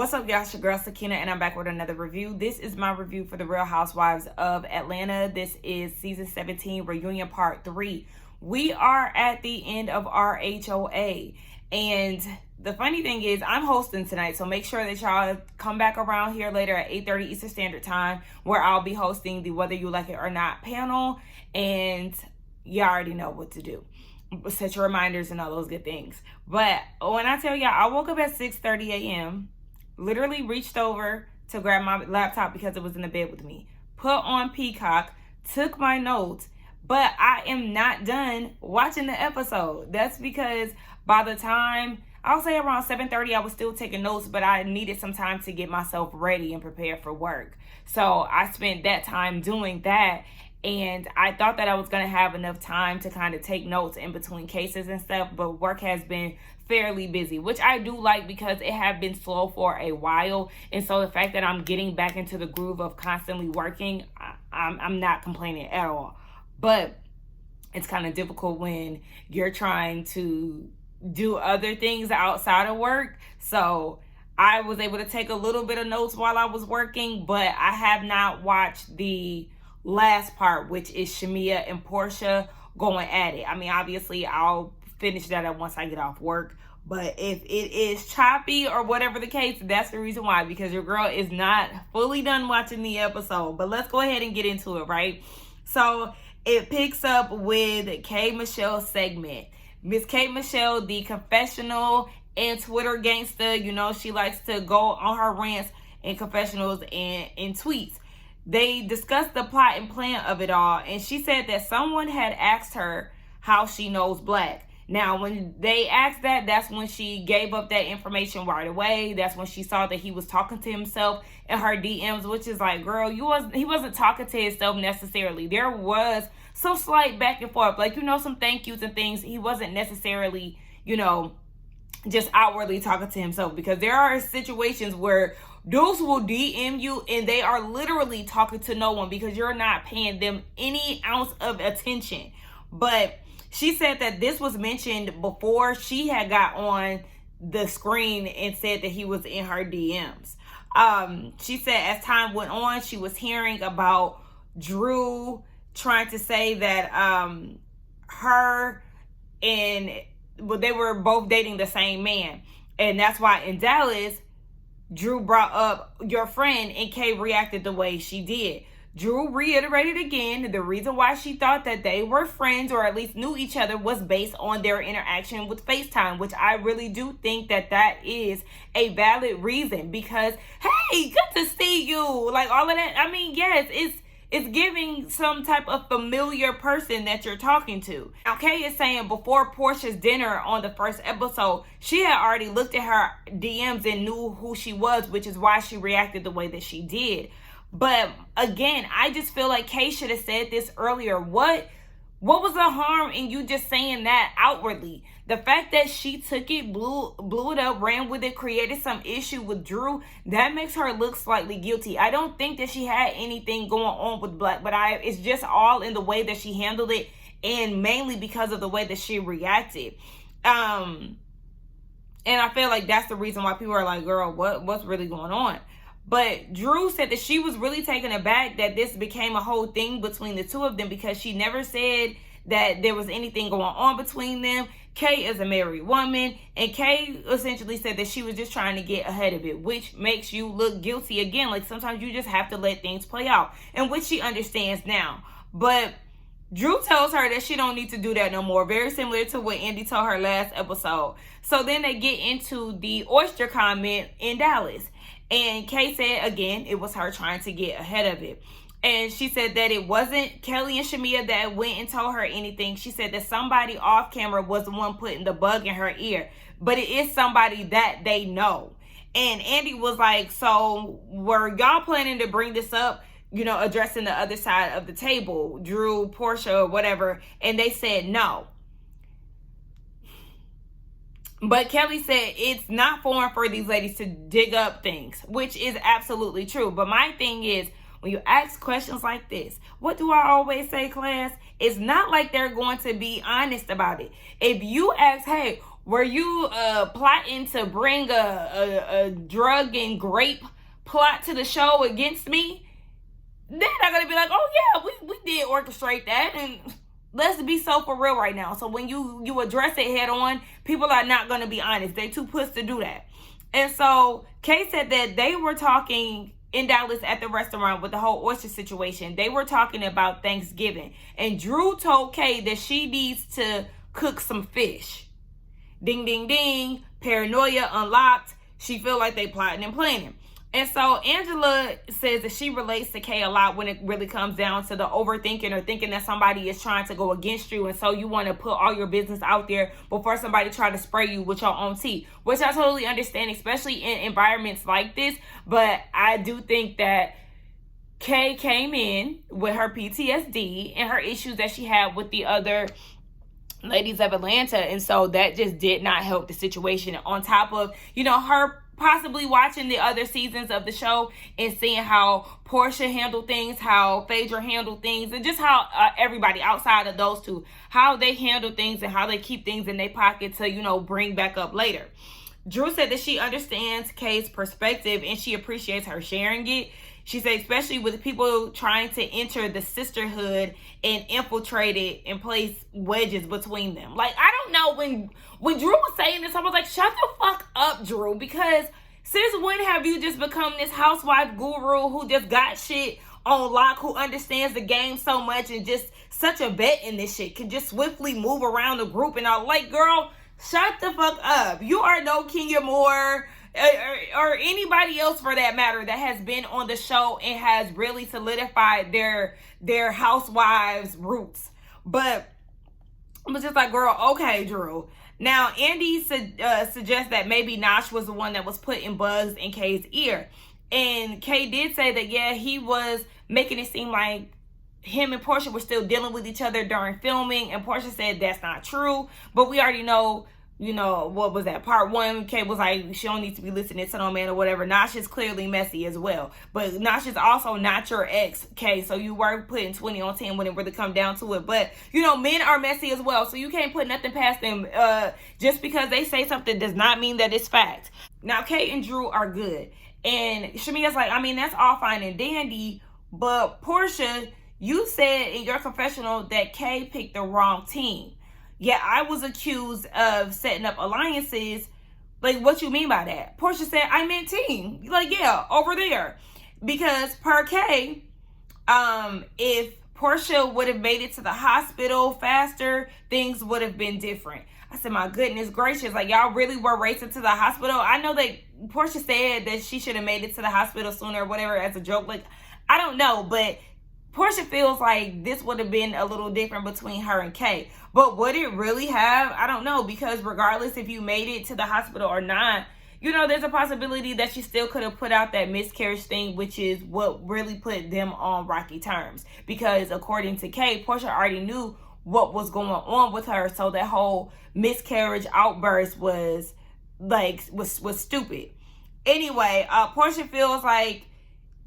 What's up, y'all? It's your girl Sakina, and I'm back with another review. This is my review for the Real Housewives of Atlanta. This is season 17 reunion part 3. We are at the end of RHOA, and the funny thing is I'm hosting tonight, so make sure that y'all come back around here later at 8:30 Eastern Standard Time, where I'll be hosting the Whether You Like It or Not panel, and you already know what to do. Set your reminders and all those good things. But when I tell y'all, I woke up at 6:30 a.m., literally reached over to grab my laptop because it was in the bed with me, put on Peacock, took my notes, but I am not done watching the episode. That's because by the time, I'll say around 7:30, I was still taking notes, but I needed some time to get myself ready and prepared for work. So I spent that time doing that, and I thought that I was going to have enough time to kind of take notes in between cases and stuff, but work has been fairly busy, which I do like because it have been slow for a while. And so the fact that I'm getting back into the groove of constantly working, I'm not complaining at all. But it's kind of difficult when you're trying to do other things outside of work. So I was able to take a little bit of notes while I was working, but I have not watched the last part, which is Shamia and Portia going at it. I mean, obviously I'll finish that once I get off work, but if it is choppy or whatever the case, that's the reason why, because your girl is not fully done watching the episode. But let's go ahead and get into it, right? So it picks up with K. Michelle's segment. Miss K. Michelle, the confessional and Twitter gangster, you know, she likes to go on her rants and confessionals and in tweets. They discussed the plot and plan of it all, and she said that someone had asked her how she knows Black. Now, when they asked that, that's when she gave up that information right away. That's when she saw that he was talking to himself in her DMs, which is like, girl, he wasn't talking to himself necessarily. There was some slight back and forth, like, you know, some thank yous and things. He wasn't necessarily, you know, just outwardly talking to himself, because there are situations where those will DM you and they are literally talking to no one because you're not paying them any ounce of attention. But she said that this was mentioned before she had got on the screen and said that he was in her DMs. She said as time went on, she was hearing about Drew trying to say that her and they were both dating the same man. And that's why in Dallas, Drew brought up your friend and Kay reacted the way she did. Drew reiterated again the reason why she thought that they were friends or at least knew each other was based on their interaction with FaceTime, which I really do think that that is a valid reason, because, hey, good to see you. Like, all of that. I mean, yes, it's giving some type of familiar person that you're talking to. Now, Kay is saying before Portia's dinner on the first episode, she had already looked at her DMs and knew who she was, which is why she reacted the way that she did. But again, I just feel like Kay should have said this earlier. What was the harm in you just saying that outwardly? The fact that she took it, blew it up, ran with it, created some issue with Drew, that makes her look slightly guilty. I don't think that she had anything going on with Black, but it's just all in the way that she handled it, and mainly because of the way that she reacted. And I feel like that's the reason why people are like, girl, what's really going on? But Drew said that she was really taken aback that this became a whole thing between the two of them, because she never said that there was anything going on between them. Kay is a married woman, and Kay essentially said that she was just trying to get ahead of it, which makes you look guilty again. Like, sometimes you just have to let things play out, and which she understands now. But Drew tells her that she don't need to do that no more, very similar to what Andy told her last episode. So then they get into the oyster comment in Dallas. And Kay said, again, it was her trying to get ahead of it. And she said that it wasn't Kelly and Shamia that went and told her anything. She said that somebody off camera was the one putting the bug in her ear. But it is somebody that they know. And Andy was like, so were y'all planning to bring this up, you know, addressing the other side of the table, Drew, Portia, or whatever? And they said no. But Kelly said it's not foreign for these ladies to dig up things, which is absolutely true. But my thing is, when you ask questions like this, what do I always say, class? It's not like they're going to be honest about it. If you ask, hey, Were you plotting to bring a drug and grape plot to the show against me? They're not gonna be like, oh yeah, we did orchestrate that, and let's be so for real right now. So when you address it head on, people are not gonna be honest. They too pussy to do that. And so Kay said that they were talking in Dallas at the restaurant with the whole oyster situation. They were talking about Thanksgiving, and Drew told Kay that she needs to cook some fish. Ding ding ding, paranoia unlocked. She feel like they plotting and planning. And so Angela says that she relates to Kay a lot when it really comes down to the overthinking or thinking that somebody is trying to go against you. And so you want to put all your business out there before somebody try to spray you with your own tea, which I totally understand, especially in environments like this. But I do think that Kay came in with her PTSD and her issues that she had with the other ladies of Atlanta. And so that just did not help the situation. On top of, her possibly watching the other seasons of the show and seeing how Portia handled things, how Phaedra handled things, and just how everybody outside of those two, how they handle things and how they keep things in their pocket to, bring back up later. Drew said that she understands Kay's perspective and she appreciates her sharing it. She said, especially with people trying to enter the sisterhood and infiltrate it and place wedges between them. Like, I don't know, when Drew was saying this, I was like, shut the fuck up, Drew, because since when have you just become this housewife guru who just got shit on lock, who understands the game so much and just such a vet in this shit, can just swiftly move around the group and all? Like, girl, shut the fuck up. You are no Kenya Moore or anybody else for that matter that has been on the show and has really solidified their housewives roots. But I was just like, girl, okay, Drew. Now, Andy suggests that maybe Nash was the one that was putting bugs in Kay's ear. And Kay did say that, yeah, he was making it seem like him and Portia were still dealing with each other during filming. And Portia said that's not true. But we already know, what was that? Part one, Kay was like, she don't need to be listening to no man or whatever. Nash is clearly messy as well. But Nash is also not your ex, Kay. So you were putting 20 on 10 when it really come down to it. But, men are messy as well. So you can't put nothing past them. Just because they say something does not mean that it's fact. Now, Kay and Drew are good. And Shamia's like, that's all fine and dandy. But Portia, you said in your confessional that Kay picked the wrong team. Yeah, I was accused of setting up alliances. Like, what you mean by that? Portia said, I meant team. Like, yeah, over there. Because per Kay, if Portia would have made it to the hospital faster, things would have been different. I said, my goodness gracious, like, y'all really were racing to the hospital? I know that Portia said that she should have made it to the hospital sooner or whatever as a joke. Like, I don't know, but Portia feels like this would have been a little different between her and Kay. But would it really have? I don't know, because regardless if you made it to the hospital or not, there's a possibility that she still could have put out that miscarriage thing, which is what really put them on rocky terms. Because according to Kay, Portia already knew what was going on with her, so that whole miscarriage outburst was stupid. Anyway, Portia feels like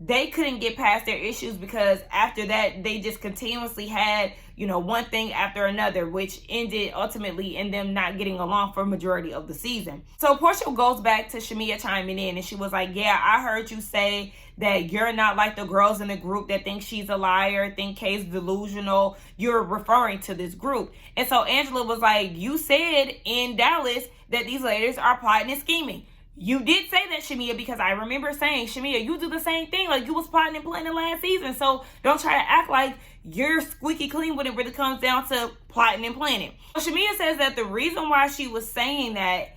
they couldn't get past their issues because after that, they just continuously had, one thing after another, which ended ultimately in them not getting along for a majority of the season. So Portia goes back to Shamia chiming in, and she was like, yeah, I heard you say that you're not like the girls in the group that think she's a liar, think Kay's delusional. You're referring to this group. And so Angela was like, you said in Dallas that these ladies are plotting and scheming. You did say that, Shamia, because I remember saying, Shamia, you do the same thing. Like, you was plotting and planning last season. So don't try to act like you're squeaky clean when it really comes down to plotting and planning. So Shamia says that the reason why she was saying that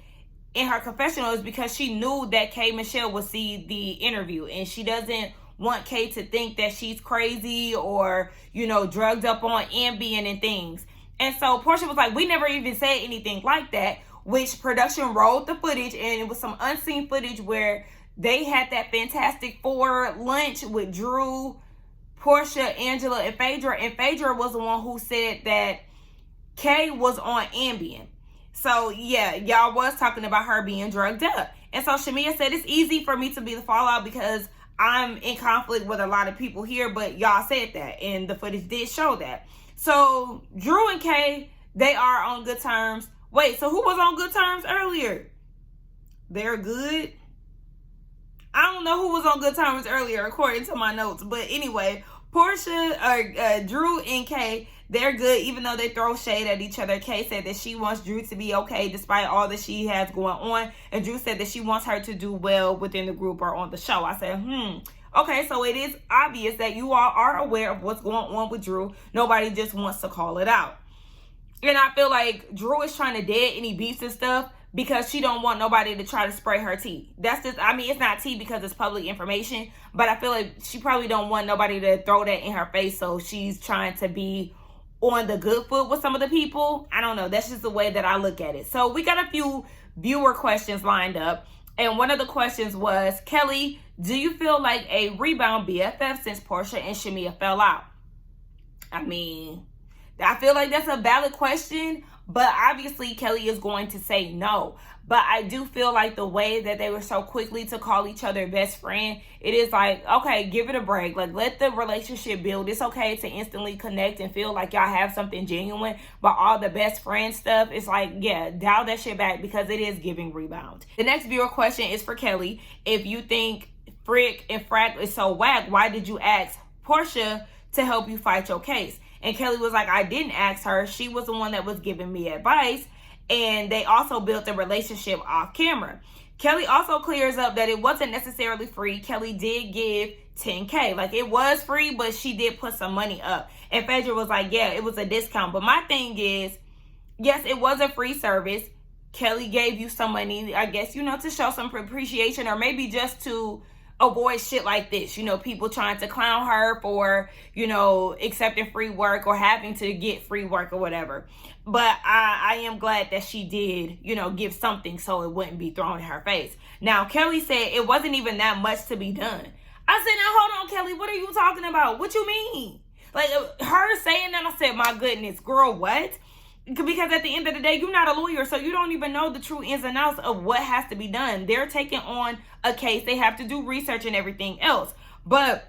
in her confessional is because she knew that K. Michelle would see the interview. And she doesn't want Kay to think that she's crazy or, drugged up on Ambien and things. And so Portia was like, we never even said anything like that. Which production rolled the footage, and it was some unseen footage where they had that Fantastic Four lunch with Drew, Portia, Angela, and Phaedra. And Phaedra was the one who said that Kay was on Ambien. So, yeah, y'all was talking about her being drugged up. And so Shamia said, it's easy for me to be the fallout because I'm in conflict with a lot of people here, but y'all said that, and the footage did show that. So, Drew and Kay, they are on good terms. Wait, so who was on good terms earlier? They're good. I don't know who was on good terms earlier according to my notes. But anyway, Drew and Kay, they're good even though they throw shade at each other. Kay said that she wants Drew to be okay despite all that she has going on. And Drew said that she wants her to do well within the group or on the show. I said, okay, so it is obvious that you all are aware of what's going on with Drew. Nobody just wants to call it out. And I feel like Drew is trying to dead any beefs and stuff because she don't want nobody to try to spray her tea. That's just, I mean, it's not tea because it's public information, but I feel like she probably don't want nobody to throw that in her face, so she's trying to be on the good foot with some of the people. I don't know. That's just the way that I look at it. So we got a few viewer questions lined up, and one of the questions was, Kelly, do you feel like a rebound BFF since Porsha and Shamia fell out? I mean, I feel like that's a valid question, but obviously Kelly is going to say no. But I do feel like the way that they were so quickly to call each other best friend, it is like, okay, give it a break. Like, let the relationship build. It's okay to instantly connect and feel like y'all have something genuine. But all the best friend stuff, it's like, yeah, dial that shit back because it is giving rebound. The next viewer question is for Kelly. If you think Frick and Frack is so whack, why did you ask Porsha to help you fight your case? And Kelly was like, I didn't ask her. She was the one that was giving me advice. And they also built a relationship off camera. Kelly also clears up that it wasn't necessarily free. Kelly did give $10K. Like, it was free, but she did put some money up. And Phaedra was like, yeah, it was a discount. But my thing is, yes, it was a free service. Kelly gave you some money, I guess, you know, to show some appreciation, or maybe just to avoid shit like this, you know, people trying to clown her for, you know, accepting free work or having to get free work or whatever. But I am glad that she did, you know, give something so it wouldn't be thrown in her face. Now, Kelly said it wasn't even that much to be done. I said, now hold on, Kelly, what are you talking about? What you mean? Like, her saying that, I said, my goodness, girl, what? Because at the end of the day, you're not a lawyer, so you don't even know the true ins and outs of what has to be done. They're taking on a case. They have to do research and everything else. But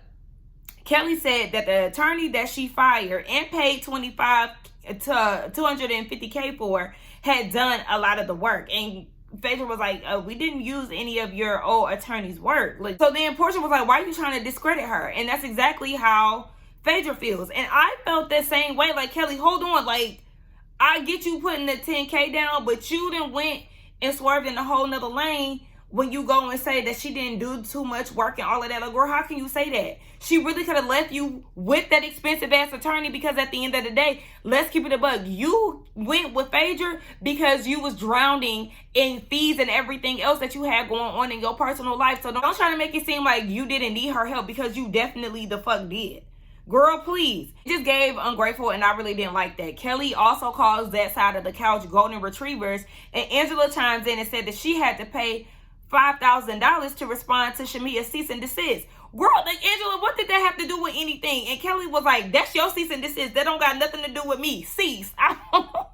Kelly said that the attorney that she fired and paid $25 to $250K for had done a lot of the work. And Phaedra was like, we didn't use any of your old attorney's work. Like, so then Porsha was like, why are you trying to discredit her? And that's exactly how Phaedra feels. And I felt that same way. Like, Kelly, hold on. Like, I get you putting the $10K down, but you done went and swerved in a whole nother lane when you go and say that she didn't do too much work and all of that. Like, girl, how can you say that? She really could have left you with that expensive ass attorney, because at the end of the day, let's keep it a buck. You went with Phaedra because you was drowning in fees and everything else that you had going on in your personal life. So don't try to make it seem like you didn't need her help, because you definitely the fuck did. Girl, please. Just gave ungrateful, and I really didn't like that. Kelly also calls that side of the couch golden retrievers, and Angela chimes in and said that she had to pay $5,000 to respond to Shamia's cease and desist. Girl, like, Angela, what did that have to do with anything? And Kelly was like, that's your cease and desist. That don't got nothing to do with me. Cease. I don't know.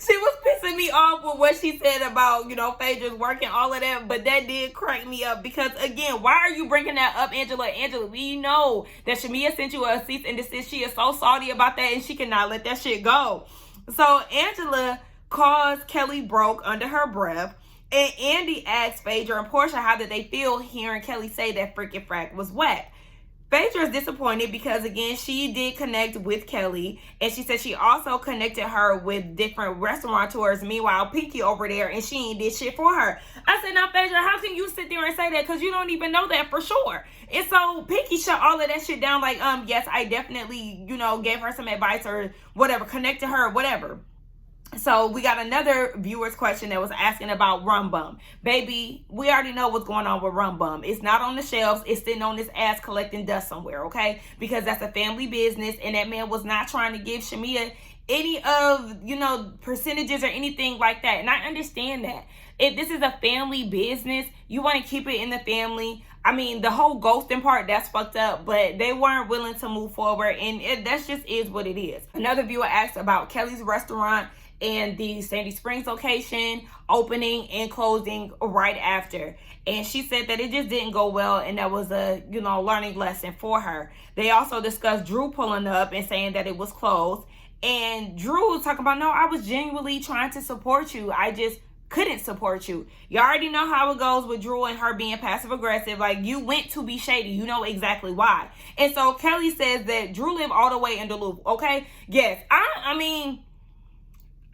She was pissing me off with what she said about, you know, Phaedra's work and all of that, but that did crack me up, because, again, why are you bringing that up, Angela? Angela, we know that Shamia sent you a cease and desist. She is so salty about that, and she cannot let that shit go. So Angela calls Kelly broke under her breath, and Andy asked Phaedra and Porsha how did they feel hearing Kelly say that freaking Frack was whack. Phaedra is disappointed because, again, she did connect with Kelly, and she said she also connected her with different restaurateurs. Meanwhile, Pinky over there, and she ain't did shit for her. I said, now, Phaedra, how can you sit there and say that? Because you don't even know that for sure. And so Pinky shut all of that shit down like, yes, I definitely, you know, gave her some advice or whatever, connected her, whatever. So we got another viewer's question that was asking about Rum Bum. Baby, we already know what's going on with Rum Bum. It's not on the shelves. It's sitting on this ass collecting dust somewhere, okay? Because that's a family business, and that man was not trying to give Shamia any of, you know, percentages or anything like that. And I understand that. If this is a family business, you want to keep it in the family. I mean, the whole ghosting part, that's fucked up, but they weren't willing to move forward, and that just is what it is. Another viewer asked about Kelly's restaurant and the Sandy Springs location opening and closing right after. And she said that it just didn't go well, and that was a, you know, learning lesson for her. They also discussed Drew pulling up and saying that it was closed. And Drew was talking about, no, I was genuinely trying to support you. I just couldn't support you. You already know how it goes with Drew and her being passive aggressive. Like, you went to be shady. You know exactly why. And so Kelly says that Drew lived all the way in Duluth. Okay? Yes. I mean,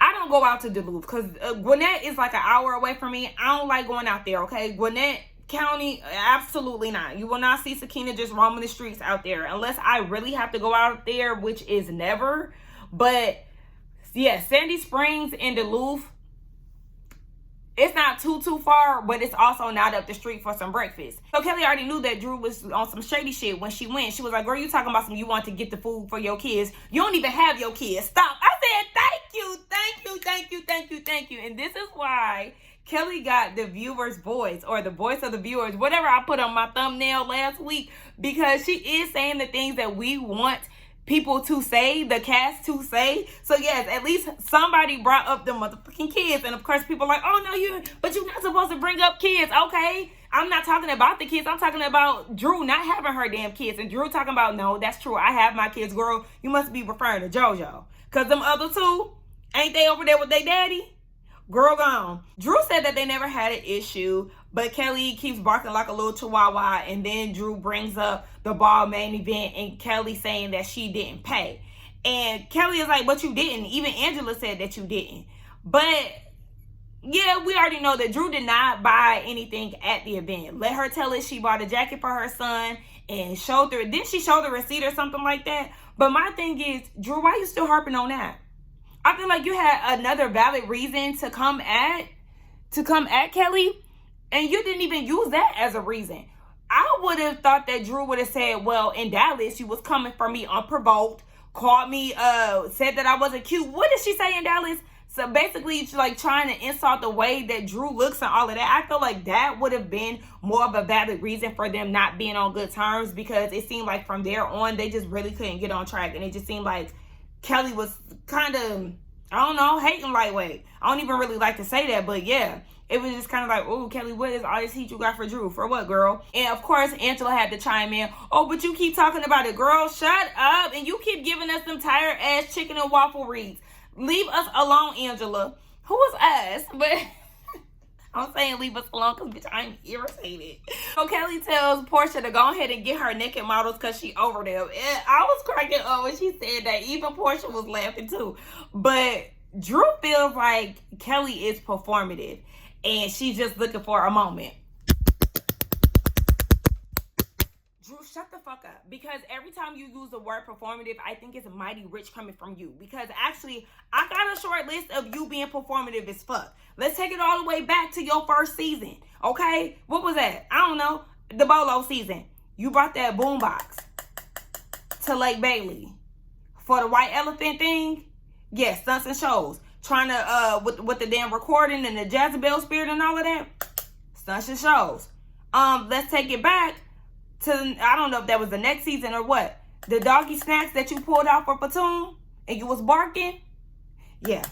I don't go out to Duluth because Gwinnett is like an hour away from me. I don't like going out there. Okay? Gwinnett County, absolutely not. You will not see Sakina just roaming the streets out there unless I really have to go out there, which is never. But yeah, Sandy Springs and Duluth, it's not too far, but it's also not up the street for some breakfast. So Kelly already knew that Drew was on some shady shit when she went. She was like, girl, you talking about some, you want to get the food for your kids. You don't even have your kids. Stop. I said, thank you, thank you, thank you, thank you, thank you. And this is why Kelly got the viewer's voice, or the voice of the viewers, whatever I put on my thumbnail last week, because she is saying the things that we want people to say, the cast to say. So yes, at least somebody brought up the motherfucking kids. And of course people are like, oh no, but you're not supposed to bring up kids. Okay, I'm not talking about the kids. I'm talking about Drew not having her damn kids. And Drew talking about, no, that's true, I have my kids. Girl, you must be referring to JoJo, because them other two, ain't they over there with their daddy? Girl gone. Drew said that they never had an issue, but Kelly keeps barking like a little chihuahua, and then Drew brings up the ball main event and Kelly saying that she didn't pay. And Kelly is like, but you didn't. Even Angela said that you didn't. But yeah, we already know that Drew did not buy anything at the event. Let her tell it, she bought a jacket for her son and showed her. Didn't she show the receipt or something like that? But my thing is, Drew, why you still harping on that? I feel like you had another valid reason to come at Kelly, and you didn't even use that as a reason. I would have thought that Drew would have said, well, in Dallas, you was coming for me unprovoked, called me, said that I wasn't cute. What did she say in Dallas? So basically, like, trying to insult the way that Drew looks and all of that. I feel like that would have been more of a valid reason for them not being on good terms, because it seemed like from there on, they just really couldn't get on track. And it just seemed like Kelly was kind of, I don't know, hating lightweight. I don't even really like to say that, but yeah, it was just kind of like, oh, Kelly, what is all this heat you got for Drew? For what, girl? And of course, Angela had to chime in. Oh, but you keep talking about it, girl. Shut up. And you keep giving us them tired ass chicken and waffle reads. Leave us alone, Angela. Who is us? But I'm saying leave us alone because, bitch, I'm irritated. So Kelly tells Portia to go ahead and get her naked models because she over them. And I was cracking up when she said that. Even Portia was laughing too. But Drew feels like Kelly is performative and she's just looking for a moment. Drew, shut the fuck up. Because every time you use the word performative, I think it's mighty rich coming from you. Because actually, I got a short list of you being performative as fuck. Let's take it all the way back to your first season. Okay? What was that? I don't know. The Bolo season. You brought that boombox to Lake Bailey for the white elephant thing. Yes, stunts and shows. Trying to, with the damn recording and the Jezebel spirit and all of that. Stunts and shows. Let's take it back to, I don't know if that was the next season or what. The doggy snacks that you pulled out for Platoon and you was barking. Yeah.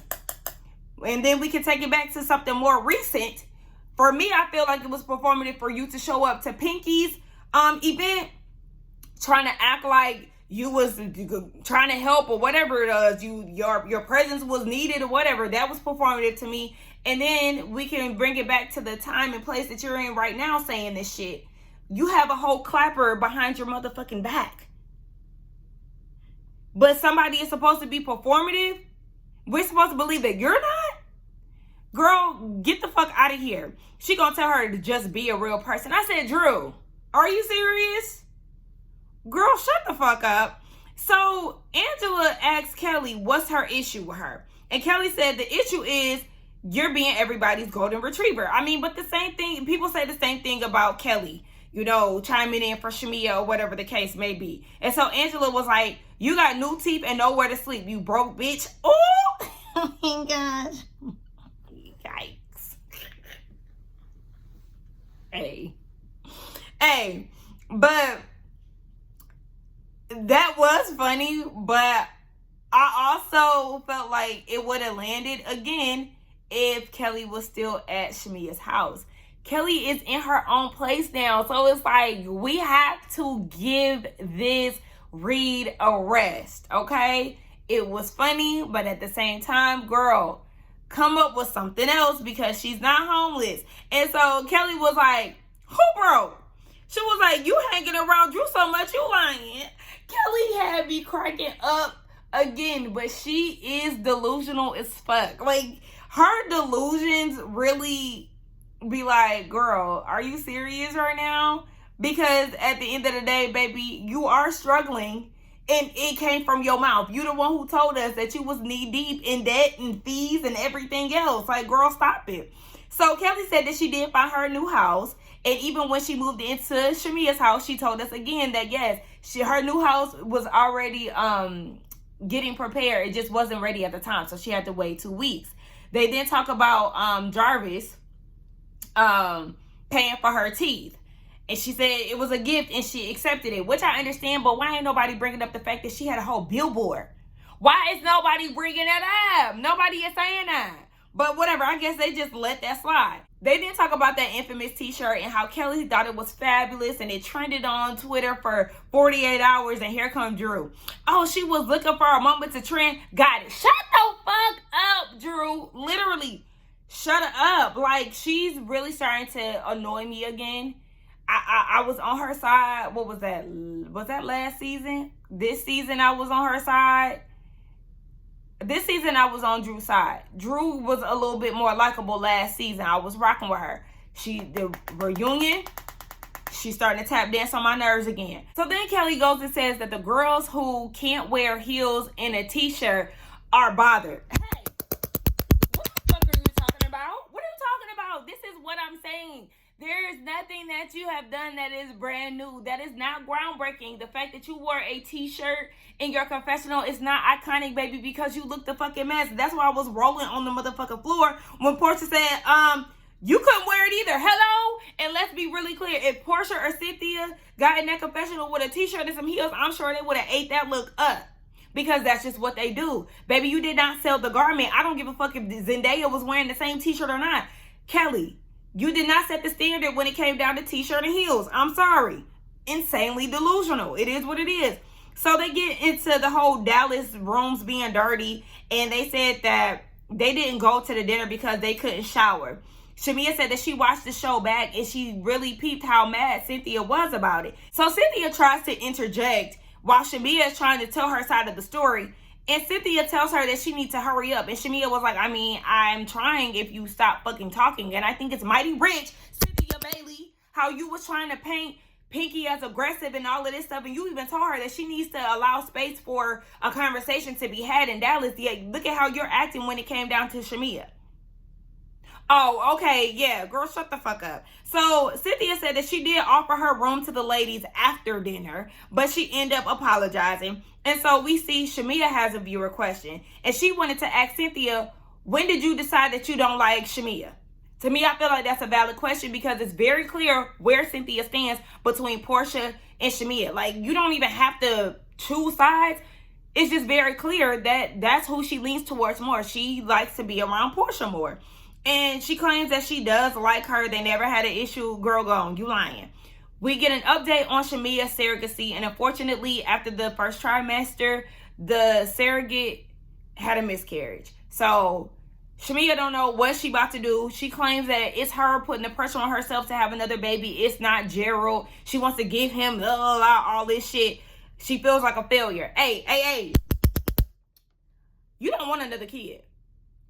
And then we can take it back to something more recent. For me, I feel like it was performative for you to show up to Pinky's event, trying to act like you was trying to help or whatever it is. Your presence was needed or whatever. That was performative to me. And then we can bring it back to the time and place that you're in right now saying this shit. You have a whole clapper behind your motherfucking back. But somebody is supposed to be performative? We're supposed to believe that you're not? Girl, get the fuck out of here. She gonna tell her to just be a real person. I said, Drew, are you serious? Girl, shut the fuck up. So Angela asked Kelly what's her issue with her. And Kelly said the issue is you're being everybody's golden retriever. I mean, but the same thing, people say the same thing about Kelly. You know, chiming in for Shamia or whatever the case may be. And so Angela was like, you got new teeth and nowhere to sleep, you broke bitch. Oh, oh my gosh. Yikes. Hey, but that was funny, but I also felt like it would have landed again if Kelly was still at Shamia's house. Kelly is in her own place now. So it's like, we have to give this read a rest, okay? It was funny, but at the same time, girl, come up with something else because she's not homeless. And so Kelly was like, who broke? She was like, you hanging around Drew so much, you lying. Kelly had me cracking up again, but she is delusional as fuck. Like, her delusions really be like, girl, are you serious right now? Because at the end of the day, baby, you are struggling, and it came from your mouth. You the one who told us that you was knee deep in debt and fees and everything else. Like, girl, stop it. So Kelly said that she did find her new house, and even when she moved into Shamia's house, she told us again that yes, her new house was already getting prepared. It just wasn't ready at the time, so she had to wait 2 weeks. They then talk about Jarvis paying for her teeth. And she said it was a gift and she accepted it, which I understand, but why ain't nobody bringing up the fact that she had a whole billboard? Why is nobody bringing that up? Nobody is saying that. But whatever, I guess they just let that slide. They didn't talk about that infamous t-shirt and how Kelly thought it was fabulous and it trended on Twitter for 48 hours, and here comes Drew. Oh, she was looking for a moment to trend. Got it. Shut the fuck up, Drew. Literally, shut up. Like, she's really starting to annoy me again. I was on her side. What was that? Was that last season? This season I was on her side. This season I was on Drew's side. Drew was a little bit more likable last season. I was rocking with her. The reunion, she's starting to tap dance on my nerves again. So then Kelly goes and says that the girls who can't wear heels and a t-shirt are bothered. Hey, what the fuck are you talking about? What are you talking about? This is what I'm saying. There is nothing that you have done that is brand new. That is not groundbreaking. The fact that you wore a t-shirt in your confessional is not iconic, baby, because you looked a fucking mess. That's why I was rolling on the motherfucking floor when Portia said, you couldn't wear it either. Hello? And let's be really clear. If Portia or Cynthia got in that confessional with a t-shirt and some heels, I'm sure they would have ate that look up. Because that's just what they do. Baby, you did not sell the garment. I don't give a fuck if Zendaya was wearing the same t-shirt or not. Kelly, you did not set the standard when it came down to t-shirt and heels. I'm sorry. Insanely delusional. It is what it is. So they get into the whole Dallas rooms being dirty, and they said that they didn't go to the dinner because they couldn't shower. Shamia said that she watched the show back and she really peeped how mad Cynthia was about it. So Cynthia tries to interject while Shamia is trying to tell her side of the story. And Cynthia tells her that she needs to hurry up. And Shamia was like, I mean, I'm trying if you stop fucking talking. And I think it's mighty rich, Cynthia Bailey, how you was trying to paint Pinky as aggressive and all of this stuff. And you even told her that she needs to allow space for a conversation to be had in Dallas. Yeah, look at how you're acting when it came down to Shamia. Oh, okay, yeah, girl, shut the fuck up. So Cynthia said that she did offer her room to the ladies after dinner, but she ended up apologizing. And so we see Shamia has a viewer question, and she wanted to ask Cynthia, when did you decide that you don't like Shamia? To me, I feel like that's a valid question because it's very clear where Cynthia stands between Portia and Shamia. Like, you don't even have to choose sides. It's just very clear that that's who she leans towards more. She likes to be around Portia more. And she claims that she does like her. They never had an issue. Girl gone. You lying. We get an update on Shamia's surrogacy. And unfortunately, after the first trimester, the surrogate had a miscarriage. So Shamia don't know what she about to do. She claims that it's her putting the pressure on herself to have another baby. It's not Gerald. She wants to give him all this shit. She feels like a failure. Hey. You don't want another kid.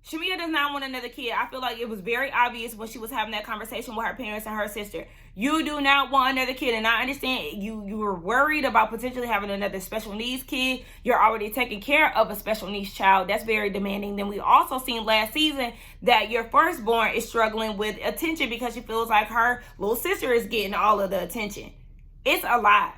Shamia does not want another kid. I feel like it was very obvious when she was having that conversation with her parents and her sister. You do not want another kid. And I understand you were worried about potentially having another special needs kid. You're already taking care of a special needs child. That's very demanding. Then we also seen last season that your firstborn is struggling with attention because she feels like her little sister is getting all of the attention. It's a lot.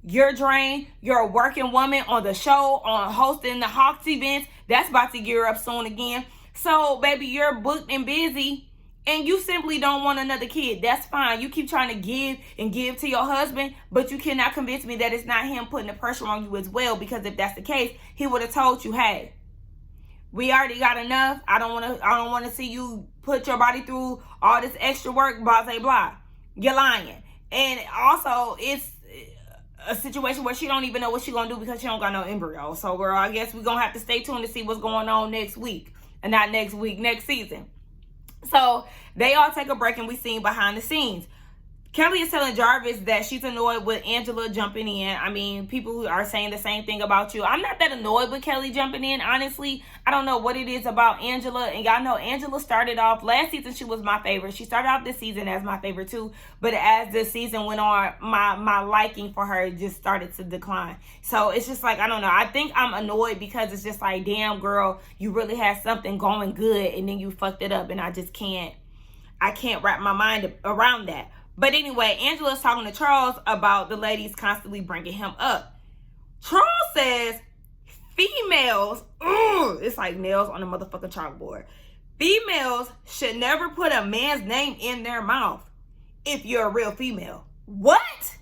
You're drained. You're a working woman on the show, on hosting the Hawks events. That's about to gear up soon again. So, baby, you're booked and busy, and you simply don't want another kid. That's fine. You keep trying to give to your husband, but you cannot convince me that it's not him putting the pressure on you as well, because if that's the case, he would have told you, hey, we already got enough. I don't want to see you put your body through all this extra work, blah, blah, blah. You're lying. And also, it's a situation where she don't even know what she gonna do because she don't got no embryo. So, girl, I guess we're gonna have to stay tuned to see what's going on next week. And not next week, next season. So, they all take a break and we seen behind the scenes. Kelly is telling Jarvis that she's annoyed with Angela jumping in. I mean, people are saying the same thing about you. I'm not that annoyed with Kelly jumping in, honestly. I don't know what it is about Angela. And y'all know Angela started off, last season she was my favorite. She started off this season as my favorite too. But as the season went on, my liking for her just started to decline. So it's just like, I don't know. I think I'm annoyed because it's just like, damn, girl, you really had something going good and then you fucked it up. And I can't wrap my mind around that. But anyway, Angela's talking to Charles about the ladies constantly bringing him up. Charles says females, it's like nails on a motherfucking chalkboard. Females should never put a man's name in their mouth if you're a real female. What?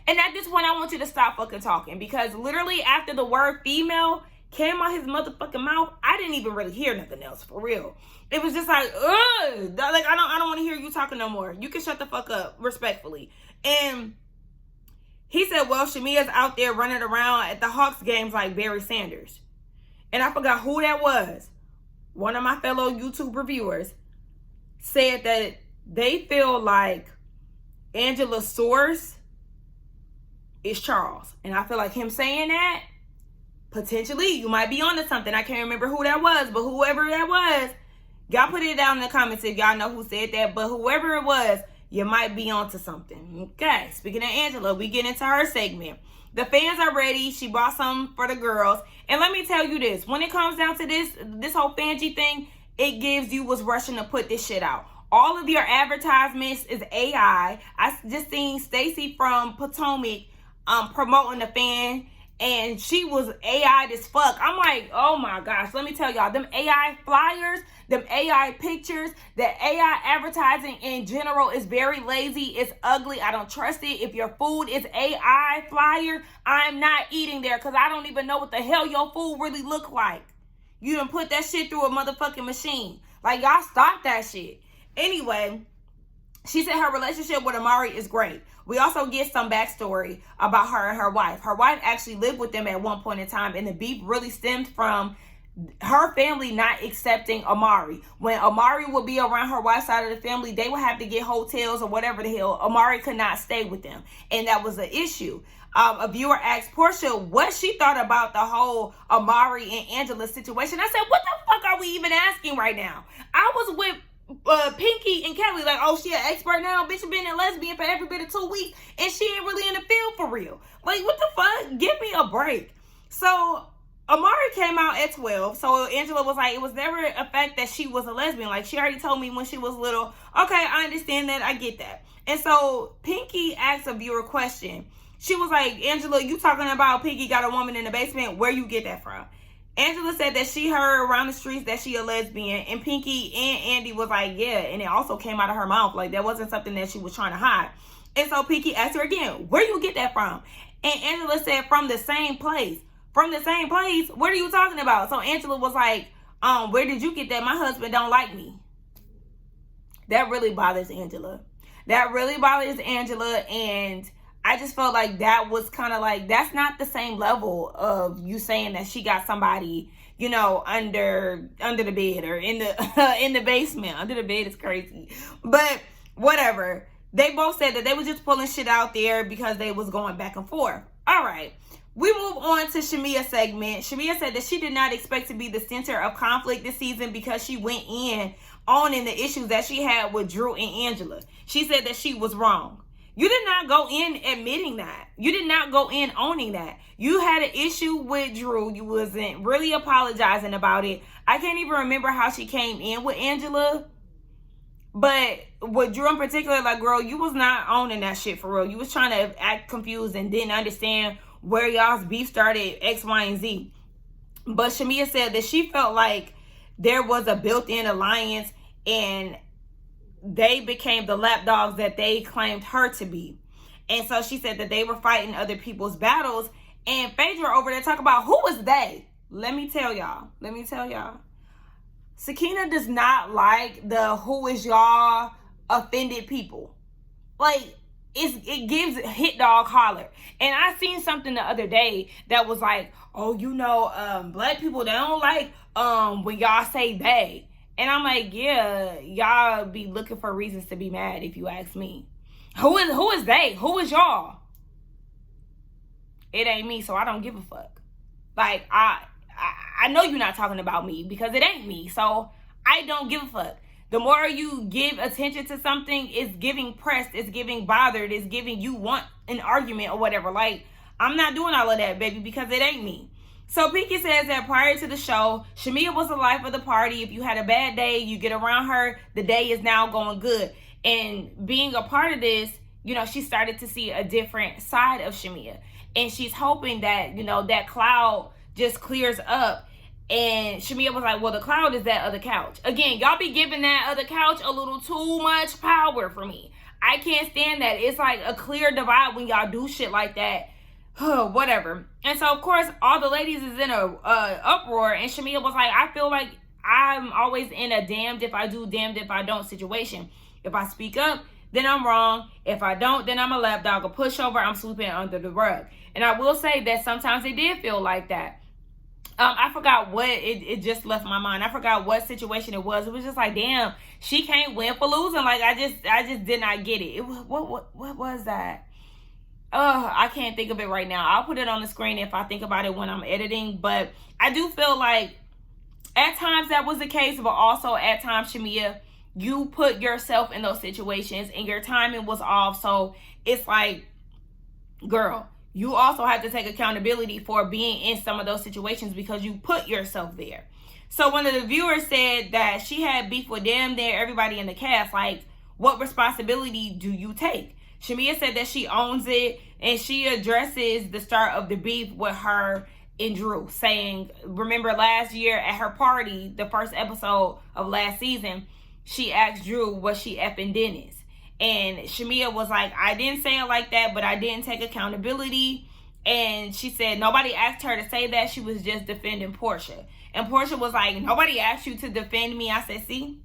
And at this point, I want you to stop fucking talking, because literally after the word female came out his motherfucking mouth, I didn't even really hear nothing else, for real. It was just like, ugh, like I don't want to hear you talking no more. You can shut the fuck up, respectfully. And he said, well, Shamia's out there running around at the Hawks games like Barry Sanders. And I forgot who that was. One of my fellow YouTube reviewers said that they feel like Angela's source is Charles. And I feel like him saying that, potentially, you might be onto something. I can't remember who that was, but whoever that was, y'all put it down in the comments if y'all know who said that. But whoever it was, you might be onto something. Okay, speaking of Angela, we get into her segment. The fans are ready. She bought some for the girls. And let me tell you this. When it comes down to this whole Fangie thing, it gives you what's rushing to put this shit out. All of your advertisements is AI. I just seen Stacey from Potomac promoting the fan, and she was AI'd as fuck. I'm like, oh my gosh, let me tell y'all, them AI flyers, them AI pictures, the AI advertising in general is very lazy. It's ugly. I don't trust it. If your food is AI flyer, I'm not eating there, because I don't even know what the hell your food really look like. You done put that shit through a motherfucking machine. Like, y'all stop that shit. Anyway, she said her relationship with Amari is great. We also get some backstory about her and her wife. Her wife actually lived with them at one point in time, and the beef really stemmed from her family not accepting Amari. When Amari would be around her wife's side of the family, they would have to get hotels or whatever the hell. Amari could not stay with them, and that was an issue. A viewer asked Portia what she thought about the whole Amari and Angela situation. I said, what the fuck are we even asking right now? I was with Pinky and Kelly, like, oh, she an expert now, bitch, been a lesbian for every bit of 2 weeks, and she ain't really in the field for real. Like, what the fuck? Give me a break. So Amari came out at 12, so Angela was like, it was never a fact that she was a lesbian. Like, she already told me when she was little. Okay, I understand that, I get that. And so Pinky asked a viewer question. She was like, Angela, you talking about Pinky got a woman in the basement? Where you get that from? Angela said that she heard around the streets that she a lesbian, and Pinky and Andy was like, yeah, and it also came out of her mouth. Like, that wasn't something that she was trying to hide. And so Pinky asked her again, where you get that from? And Angela said, from the same place. From the same place? What are you talking about? So Angela was like, where did you get that? My husband don't like me. That really bothers Angela. That really bothers Angela, and I just felt like that was kind of like, that's not the same level of you saying that she got somebody, you know, under the bed or in the in the basement. Under the bed is crazy. But whatever. They both said that they were just pulling shit out there because they was going back and forth. All right. We move on to Shamia's segment. Shamia said that she did not expect to be the center of conflict this season because she went in owning the issues that she had with Drew and Angela. She said that she was wrong. You did not go in admitting that. You did not go in owning that. You had an issue with Drew. You wasn't really apologizing about it. I can't even remember how she came in with Angela. But with Drew in particular, like, girl, you was not owning that shit for real. You was trying to act confused and didn't understand where y'all's beef started, X, Y, and Z. But Shamia said that she felt like there was a built-in alliance, and they became the lapdogs that they claimed her to be. And so she said that they were fighting other people's battles. And Phaedra over there talk about, who was they? Let me tell y'all. Sakina does not like the who is y'all offended people. Like, it gives hit dog holler. And I seen something the other day that was like, oh, black people, they don't like when y'all say they. And I'm like, yeah, y'all be looking for reasons to be mad if you ask me. Who is they? Who is y'all? It ain't me, so I don't give a fuck. Like, I know you're not talking about me because it ain't me, so I don't give a fuck. The more you give attention to something, it's giving pressed, it's giving bothered, it's giving you want an argument or whatever. Like, I'm not doing all of that, baby, because it ain't me. So Pinky says that prior to the show, Shamia was the life of the party. If you had a bad day, you get around her, the day is now going good. And being a part of this, she started to see a different side of Shamia. And she's hoping that, that cloud just clears up. And Shamia was like, well, the cloud is that other couch. Again, y'all be giving that other couch a little too much power for me. I can't stand that. It's like a clear divide when y'all do shit like that. Whatever. And so, of course, all the ladies is in a uproar. And Shamia was like, I feel like I'm always in a damned if I do, damned if I don't situation. If I speak up, then I'm wrong. If I don't, then I'm a lapdog, a pushover. I'm sweeping under the rug. And I will say that sometimes it did feel like that. I forgot what it just left my mind. I forgot what situation it was. It was just like, damn, she can't win for losing. Like, I just did not get it. What was that? I can't think of it right now. I'll put it on the screen if I think about it when I'm editing. But I do feel like at times that was the case, but also at times, Shamia, you put yourself in those situations and your timing was off. So it's like, girl, you also have to take accountability for being in some of those situations because you put yourself there. So one of the viewers said that she had beef with them there, everybody in the cast. Like, what responsibility do you take? Shamia said that she owns it, and she addresses the start of the beef with her and Drew, saying, remember last year at her party, the first episode of last season, she asked Drew, was she effing Dennis? And Shamia was like, I didn't say it like that, but I didn't take accountability. And she said nobody asked her to say that. She was just defending Portia. And Portia was like, nobody asked you to defend me. I said, see?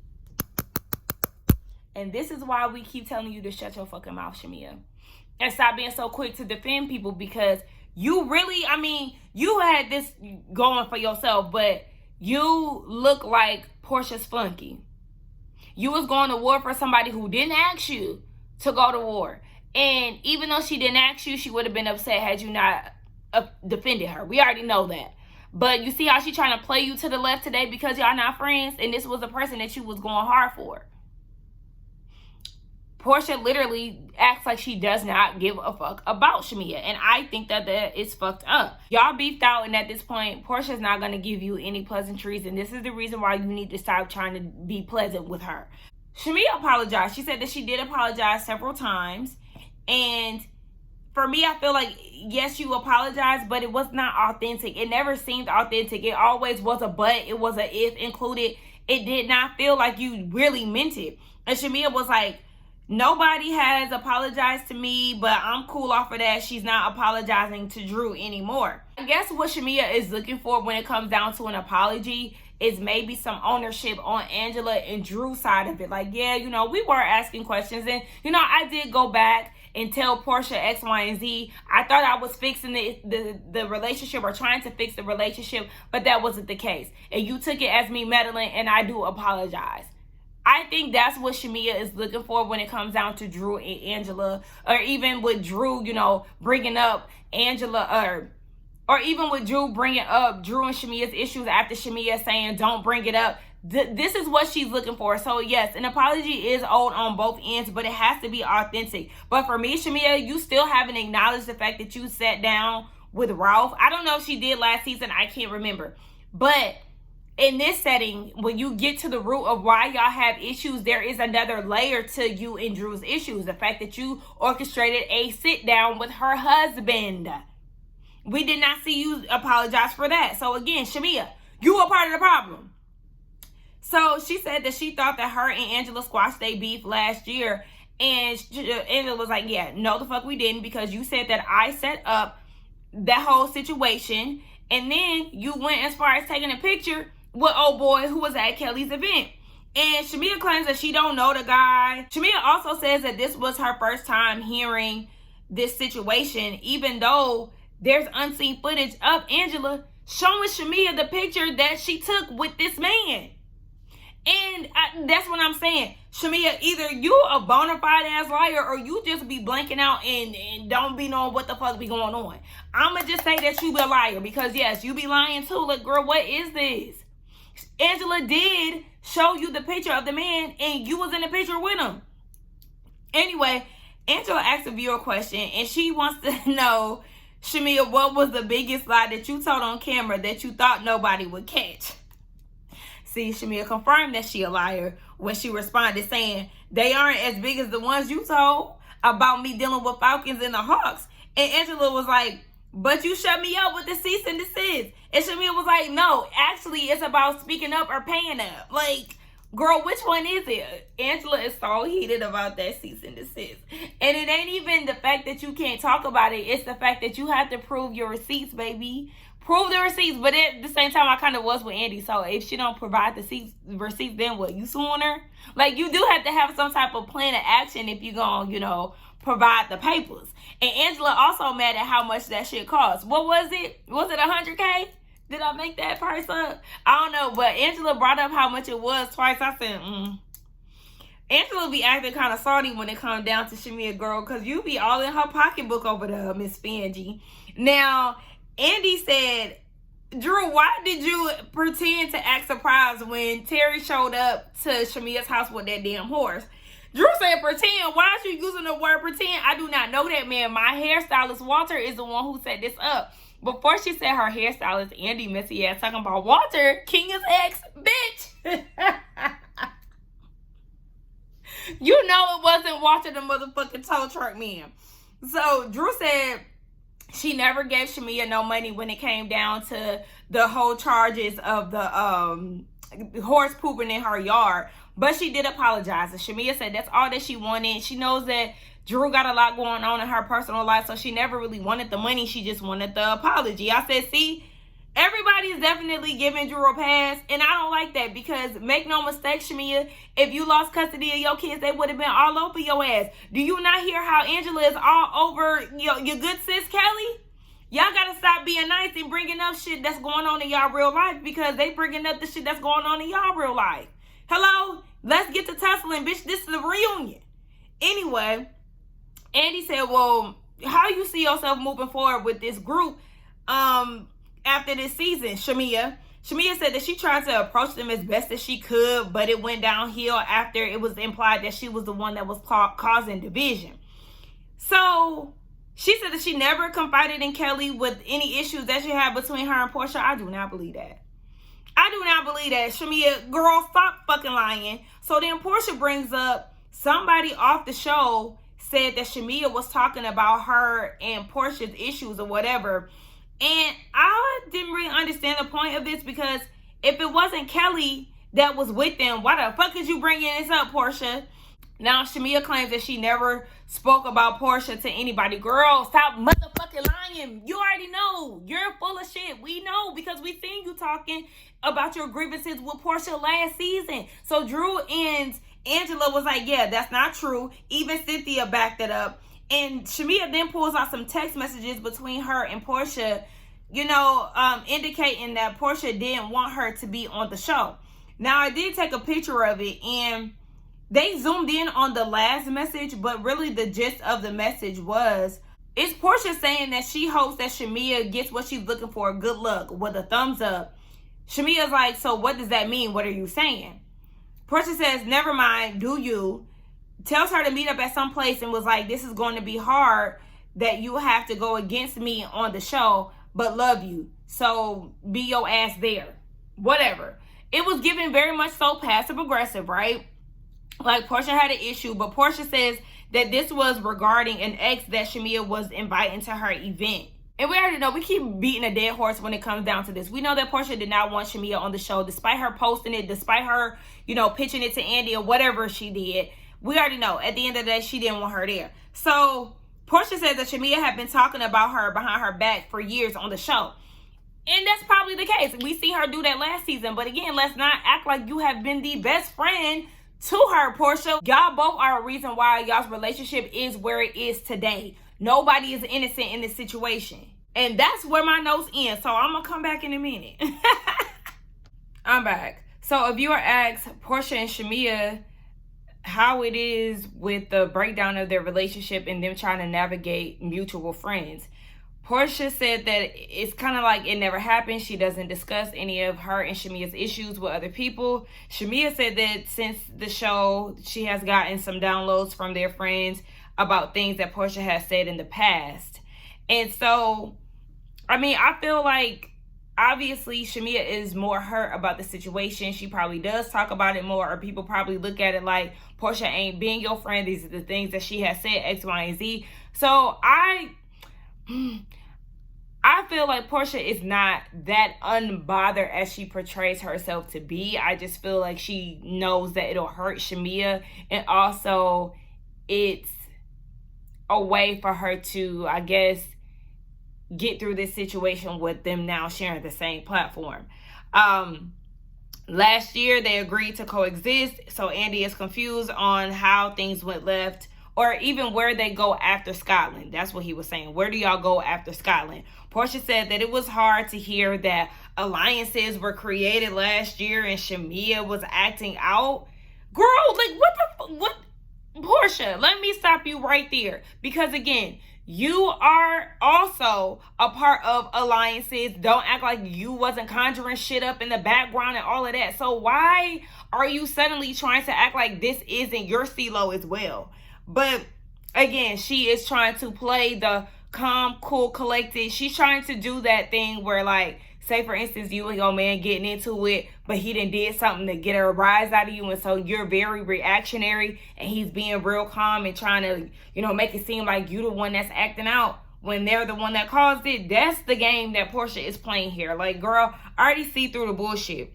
And this is why we keep telling you to shut your fucking mouth, Shamia. And stop being so quick to defend people, because you really, you had this going for yourself, but you look like Portia's flunky. You was going to war for somebody who didn't ask you to go to war. And even though she didn't ask you, she would have been upset had you not defended her. We already know that. But you see how she trying to play you to the left today because y'all not friends? And this was a person that you was going hard for. Portia literally acts like she does not give a fuck about Shamia. And I think that is fucked up. Y'all beefed out, and at this point, Portia's not going to give you any pleasantries. And this is the reason why you need to stop trying to be pleasant with her. Shamia apologized. She said that she did apologize several times. And for me, I feel like, yes, you apologized, but it was not authentic. It never seemed authentic. It always was a but. It was a if included. It did not feel like you really meant it. And Shamia was like, nobody has apologized to me, but I'm cool off of that. She's not apologizing to Drew anymore. I guess what Shamia is looking for when it comes down to an apology is maybe some ownership on Angela and Drew's side of it. Like, yeah, we were asking questions. And, I did go back and tell Portia X, Y, and Z. I thought I was fixing the relationship or trying to fix the relationship, but that wasn't the case. And you took it as me meddling, and I do apologize. I think that's what Shamia is looking for when it comes down to Drew and Angela, or even with Drew, bringing up Angela, or even with Drew bringing up Drew and Shamia's issues after Shamia saying, don't bring it up. This is what she's looking for. So yes, an apology is owed on both ends, but it has to be authentic. But for me, Shamia, you still haven't acknowledged the fact that you sat down with Ralph. I don't know if she did last season. I can't remember. But in this setting, when you get to the root of why y'all have issues, there is another layer to you and Drew's issues. The fact that you orchestrated a sit down with her husband. We did not see you apologize for that. So again, Shamia, you are part of the problem. So she said that she thought that her and Angela squashed their beef last year. And Angela was like, yeah, no the fuck we didn't, because you said that I set up that whole situation. And then you went as far as taking a picture with old boy who was at Kelly's event. And Shamia claims that she don't know the guy. Shamia also says that this was her first time hearing this situation, even though there's unseen footage of Angela showing Shamia the picture that she took with this man. And that's what I'm saying. Shamia, either you a bona fide ass liar or you just be blanking out and don't be knowing what the fuck be going on. I'ma just say that you be a liar because yes, you be lying too. Like, girl, what is this? Angela did show you the picture of the man and you was in the picture with him. Anyway, Angela asked a viewer question and she wants to know, Shamia, what was the biggest lie that you told on camera that you thought nobody would catch? See, Shamia confirmed that she a liar when she responded saying, they aren't as big as the ones you told about me dealing with Falcons and the Hawks. And Angela was like, but you shut me up with the cease and desist. And Shamia was like, no, actually it's about speaking up or paying up. Like, girl, which one is it? Angela is so heated about that cease and desist. And it ain't even the fact that you can't talk about it. It's the fact that you have to prove your receipts, baby. Prove the receipts. But at the same time, I kind of was with Andy. So if she don't provide the receipts, then what? You suing her? Like, you do have to have some type of plan of action if you're going to, provide the papers. And Angela also mad at how much that shit cost. What was it? Was it $100K? Did I make that price up? I don't know, but Angela brought up how much it was twice. I said, Angela be acting kind of salty when it comes down to Shamia, girl, because you be all in her pocketbook over there, Miss Fangy. Now, Andy said, Drew, why did you pretend to act surprised when Terry showed up to Shamia's house with that damn horse? Drew said, pretend? Why are you using the word pretend? I do not know that man. My hairstylist, Walter, is the one who set this up. Before she said her hairstylist, Andy messy ass, talking about Walter, Kina's ex, bitch. You know it wasn't Walter the motherfucking tow truck man. So Drew said she never gave Shamia no money when it came down to the whole charges of the horse pooping in her yard. But she did apologize. And Shamia said that's all that she wanted. She knows that Drew got a lot going on in her personal life, so she never really wanted the money. She just wanted the apology. I said, see, everybody's definitely giving Drew a pass, and I don't like that because make no mistake, Shamia, if you lost custody of your kids, they would have been all over your ass. Do you not hear how Angela is all over your good sis, Kelly? Y'all got to stop being nice and bringing up shit that's going on in y'all real life because they bringing up the shit that's going on in y'all real life. Hello? Let's get to tussling, bitch. This is a reunion. Anyway, Andy said, well, how you see yourself moving forward with this group after this season, Shamia? Shamia said that she tried to approach them as best as she could, but it went downhill after it was implied that she was the one that was causing division. So she said that she never confided in Kelly with any issues that she had between her and Portia. I do not believe that. I do not believe that. Shamia, girl, stop fucking lying. So then Portia brings up somebody off the show said that Shamia was talking about her and Portia's issues or whatever. And I didn't really understand the point of this because if it wasn't Kelly that was with them, why the fuck is you bringing this up, Portia? Now, Shamia claims that she never spoke about Portia to anybody. Girl, stop motherfucking lying. You already know. You're full of shit. We know because we seen you talking about your grievances with Portia last season. So Drew and Angela was like, yeah, that's not true. Even Cynthia backed it up. And Shamia then pulls out some text messages between her and Portia, indicating that Portia didn't want her to be on the show. Now, I did take a picture of it, and they zoomed in on the last message, but really the gist of the message was, it's Portia saying that she hopes that Shamia gets what she's looking for, good luck, with a thumbs up. Shamia's like, so what does that mean? What are you saying? Portia says, never mind, do you? Tells her to meet up at some place and was like, this is going to be hard that you have to go against me on the show, but love you. So be your ass there. Whatever. It was given very much so passive aggressive, right? Like Portia had an issue, but Portia says that this was regarding an ex that Shamia was inviting to her event. And we already know, we keep beating a dead horse when it comes down to this. We know that Portia did not want Shamia on the show, despite her posting it, despite her, pitching it to Andy or whatever she did. We already know, at the end of the day, she didn't want her there. So Portia says that Shamia had been talking about her behind her back for years on the show. And that's probably the case. We see her do that last season. But again, let's not act like you have been the best friend to her, Portia. Y'all both are a reason why y'all's relationship is where it is today. Nobody is innocent in this situation. And that's where my notes end. So I'm going to come back in a minute. I'm back. So a viewer asks Portia and Shamia how it is with the breakdown of their relationship and them trying to navigate mutual friends. Portia said that it's kind of like it never happened. She doesn't discuss any of her and Shamia's issues with other people. Shamia said that since the show, she has gotten some downloads from their friends about things that Portia has said in the past. And so, I mean, I feel like obviously Shamia is more hurt about the situation. She probably does talk about it more, or people probably look at it like Portia ain't being your friend. These are the things that she has said, X, Y, and Z. So I feel like Portia is not that unbothered as she portrays herself to be. I just feel like she knows that it'll hurt Shamia, and also it's a way for her to, I guess, get through this situation with them now sharing the same platform. Last year they agreed to coexist, so Andy is confused on how things went left, or even where they go after Scotland. That's what he was saying. Where do y'all go after Scotland? Portia said that it was hard to hear that alliances were created last year and Shamia was acting out. Girl, like what Portia, let me stop you right there. Because again, you are also a part of alliances. Don't act like you wasn't conjuring shit up in the background and all of that. So why are you suddenly trying to act like this isn't your CeeLo as well? But again, she is trying to play the calm, cool, collected. She's trying to do that thing where, like, say for instance, you and your man getting into it, but he done did something to get a rise out of you, and so you're very reactionary, and he's being real calm and trying to, you know, make it seem like you the one that's acting out when they're the one that caused it. That's the game that Portia is playing here. Like, girl, I already see through the bullshit.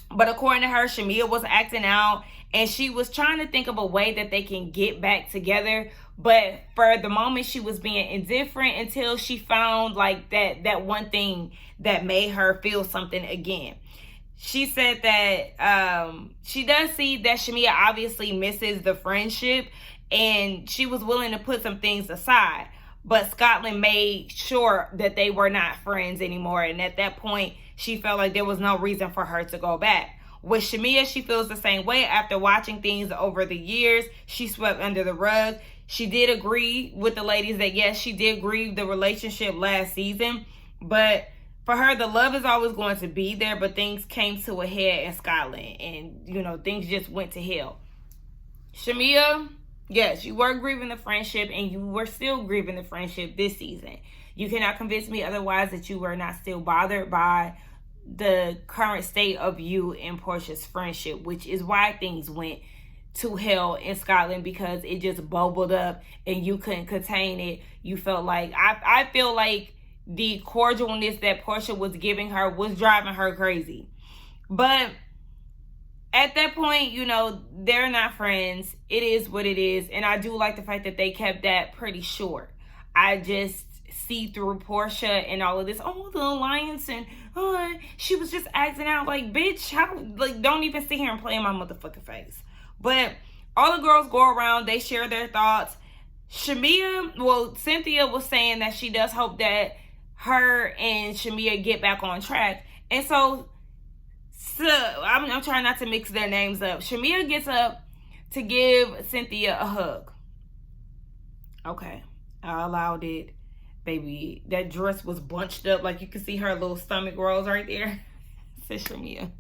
But according to her, Shamia was acting out, and she was trying to think of a way that they can get back together. But for the moment, she was being indifferent until she found like that one thing that made her feel something again. She said that she does see that Shamia obviously misses the friendship, and she was willing to put some things aside. But Scotland made sure that they were not friends anymore. And at that point, she felt like there was no reason for her to go back. With Shamia, she feels the same way. After watching things over the years, she swept under the rug. She did agree with the ladies that, yes, she did grieve the relationship last season. But for her, the love is always going to be there. But things came to a head in Scotland. And, you know, things just went to hell. Shamia, yes, you were grieving the friendship, and you were still grieving the friendship this season. You cannot convince me otherwise that you were not still bothered by the current state of you and Portia's friendship, which is why things went to hell in Scotland, because it just bubbled up and you couldn't contain it. You felt like, I feel like the cordialness that Portia was giving her was driving her crazy. But at that point, you know, they're not friends. It is what it is. And I do like the fact that they kept that pretty short. I just see through Portia and all of this. Oh, the alliance, and she was just acting out. Like, bitch, how, like, don't even sit here and play in my motherfucking face. But all the girls go around, they share their thoughts. Cynthia was saying that she does hope that her and Shamia get back on track. And so I'm trying not to mix their names up. Shamia gets up to give Cynthia a hug. Okay, I allowed it. Baby, that dress was bunched up. Like, you can see her little stomach rolls right there. Says Shamia.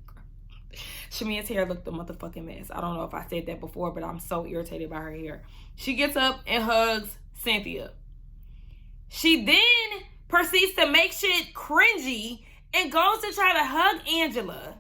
Shamia's hair looked a motherfucking mess. I don't know if I said that before, but I'm so irritated by her hair. She gets up and hugs Cynthia. She then proceeds to make shit cringy and goes to try to hug Angela,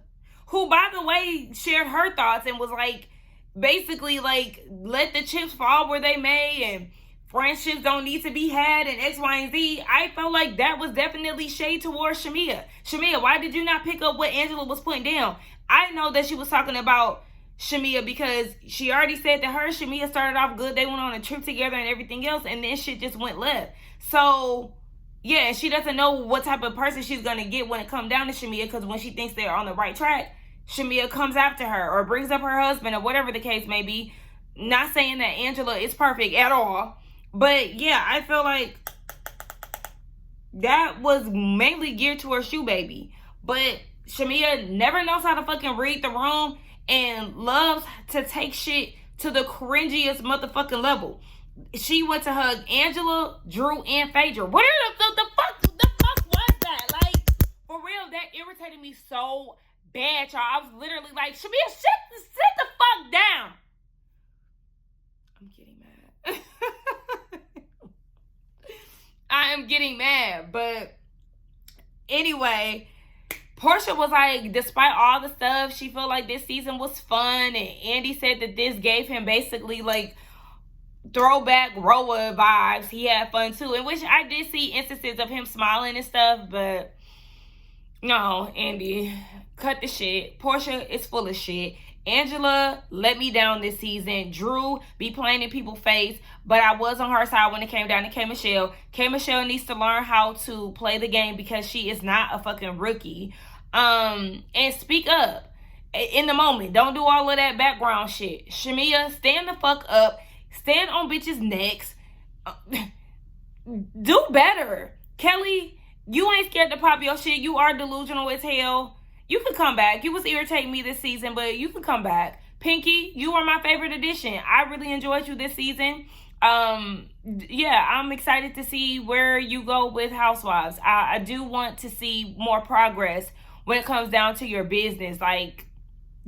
who, by the way, shared her thoughts and was like, basically like, let the chips fall where they may, and friendships don't need to be had, and X, Y, and Z. I felt like that was definitely shade towards Shamia. Shamia, why did you not pick up what Angela was putting down? I know that she was talking about Shamia because she already said that her and Shamia started off good. They went on a trip together and everything else, and then shit just went left. So Yeah, and she doesn't know what type of person she's going to get when it comes down to Shamia, because when she thinks they're on the right track, Shamia comes after her or brings up her husband or whatever the case may be. Not saying that Angela is perfect at all, but yeah, I feel like that was mainly geared to her shoe baby. But Shamia never knows how to fucking read the room and loves to take shit to the cringiest motherfucking level. She went to hug Angela, Drew, and Phaedra. What the fuck was that? Like, for real, that irritated me so bad, y'all. I was literally like, Shamia, sit the fuck down. I'm getting mad. I am getting mad. But anyway, Portia was like, despite all the stuff, she felt like this season was fun. And Andy said that this gave him basically like throwback RHOA vibes. He had fun too, in which I did see instances of him smiling and stuff, but no, Andy, cut the shit. Portia is full of shit. Angela let me down this season. Drew be playing in people's face, but I was on her side when it came down to K. Michelle. K. Michelle needs to learn how to play the game because she is not a fucking rookie. And speak up in the moment. Don't do all of that background shit. Shamia, stand the fuck up. Stand on bitches' necks. Do better. Kelly, you ain't scared to pop your shit. You are delusional as hell. You can come back. You was irritating me this season, but you can come back. Pinky, you are my favorite addition. I really enjoyed you this season. Yeah, I'm excited to see where you go with Housewives. I do want to see more progress when it comes down to your business. Like,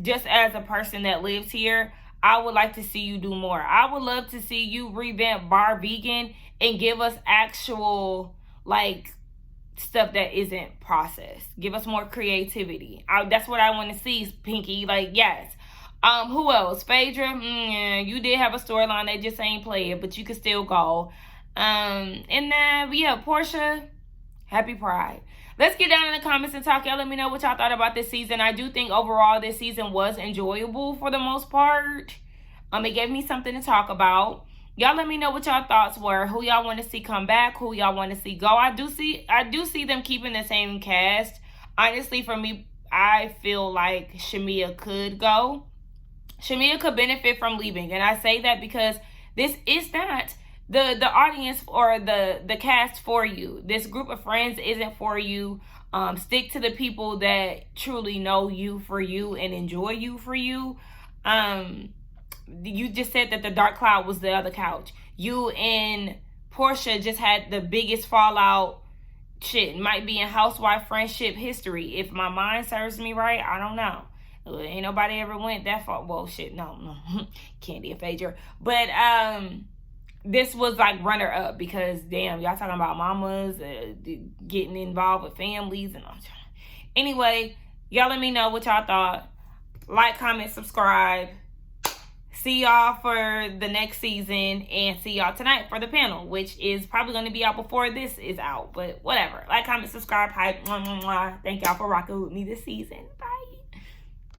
just as a person that lives here, I would like to see you do more. I would love to see you revamp Bar Vegan and give us actual, like, stuff that isn't processed. Give us more creativity. That's what I want to see, Pinky. Like, yes. Who else? Phaedra, you did have a storyline that just ain't played, but you can still go. And then, yeah, Portia, happy Pride. Let's get down in the comments and talk. Y'all let me know what y'all thought about this season. I do think overall this season was enjoyable for the most part. It gave me something to talk about. Y'all let me know what y'all thoughts were. Who y'all want to see come back? Who y'all want to see go? I do see them keeping the same cast. Honestly, for me, I feel like Shamia could go. Shamia could benefit from leaving. And I say that because this is not the audience or the cast for you. This group of friends isn't for you. Stick to the people that truly know you for you and enjoy you for you. You just said that the dark cloud was the other couch. You and Portia just had the biggest fallout. Shit, might be in housewife friendship history. If my mind serves me right, I don't know. Ain't nobody ever went that far. Well, shit, no. Candy and Phaedra. But, this was like runner up because damn, y'all talking about mamas getting involved with families and all. Anyway, y'all let me know what y'all thought. Like, comment, subscribe. See y'all for the next season and see y'all tonight for the panel, which is probably going to be out before this is out, but whatever. Like, comment, subscribe, hype. Thank y'all for rocking with me this season. Bye.